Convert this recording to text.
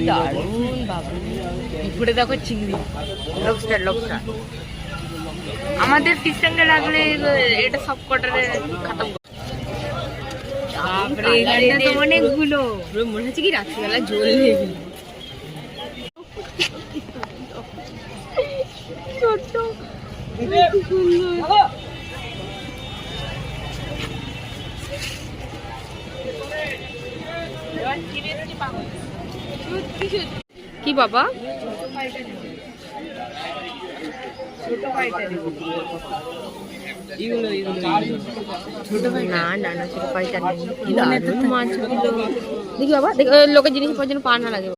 দারুণ বাবু, পুকুরে দেখো চিংড়ি, লবস্টার লবস্টার। আমাদের ফিশ ট্যাঙ্কে লাগলে এটা সব কটারে খতম। অনেকগুলো মনে হচ্ছে কি রাত্রিবেলা জল হয়ে গেল। ছোট্ট কি বাবা, না না না ছোট পাইটা নেই। মাছগুলো দেখি বাবা, দেখি লোকের জিনিস পাওয়ার জন্য পা না লাগে।